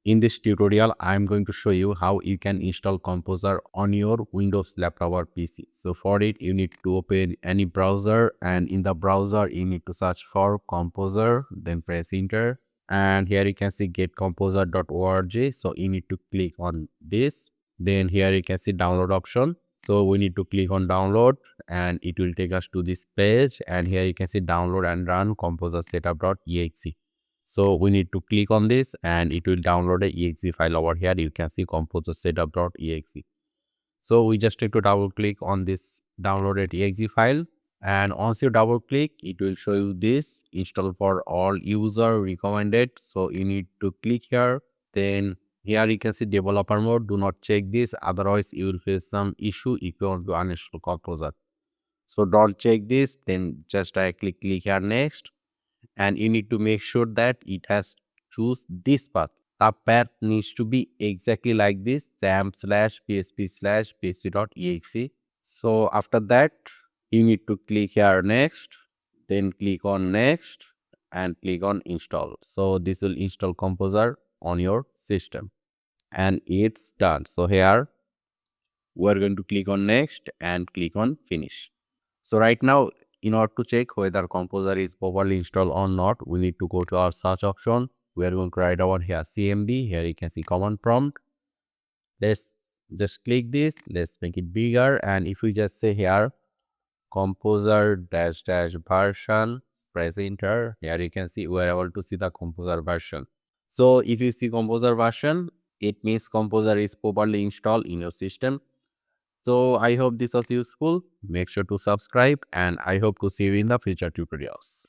In this tutorial, I'm going to show you how you can install Composer on your Windows laptop or PC. So for it, you need to open any browser, and in the browser, you need to search for Composer, then press enter. And here you can see getcomposer.org. So you need to click on this. Then here you can see download option. So we need to click on download and it will take us to this page. And here you can see download and run composer setup.exe. So we need to click on this and it will download a exe file over here. You can see composer setup.exe. So we just need to double click on this downloaded exe file. And once you double click, it will show you this install for all user recommended. So you need to click here. Then here you can see developer mode. Do not check this. Otherwise you will face some issue if you want to uninstall composer. So don't check this. Then just directly click here next. And you need to make sure that it has choose this path. The path needs to be exactly like this, xampp/php/php.exe. So after that, you need to click here next, then click on next and click on install. So this will install Composer on your system and it's done. So here we're going to click on next and click on finish. So right now, in order to check whether Composer is properly installed or not, we need to go to our search option. We are going to write over here CMD. Here you can see command prompt. Let's just click this. Let's make it bigger. And if we just say here Composer dash dash version, press enter. Here you can see we are able to see the Composer version. So if you see Composer version, it means Composer is properly installed in your system. So I hope this was useful. Make sure to subscribe and I hope to see you in the future tutorials.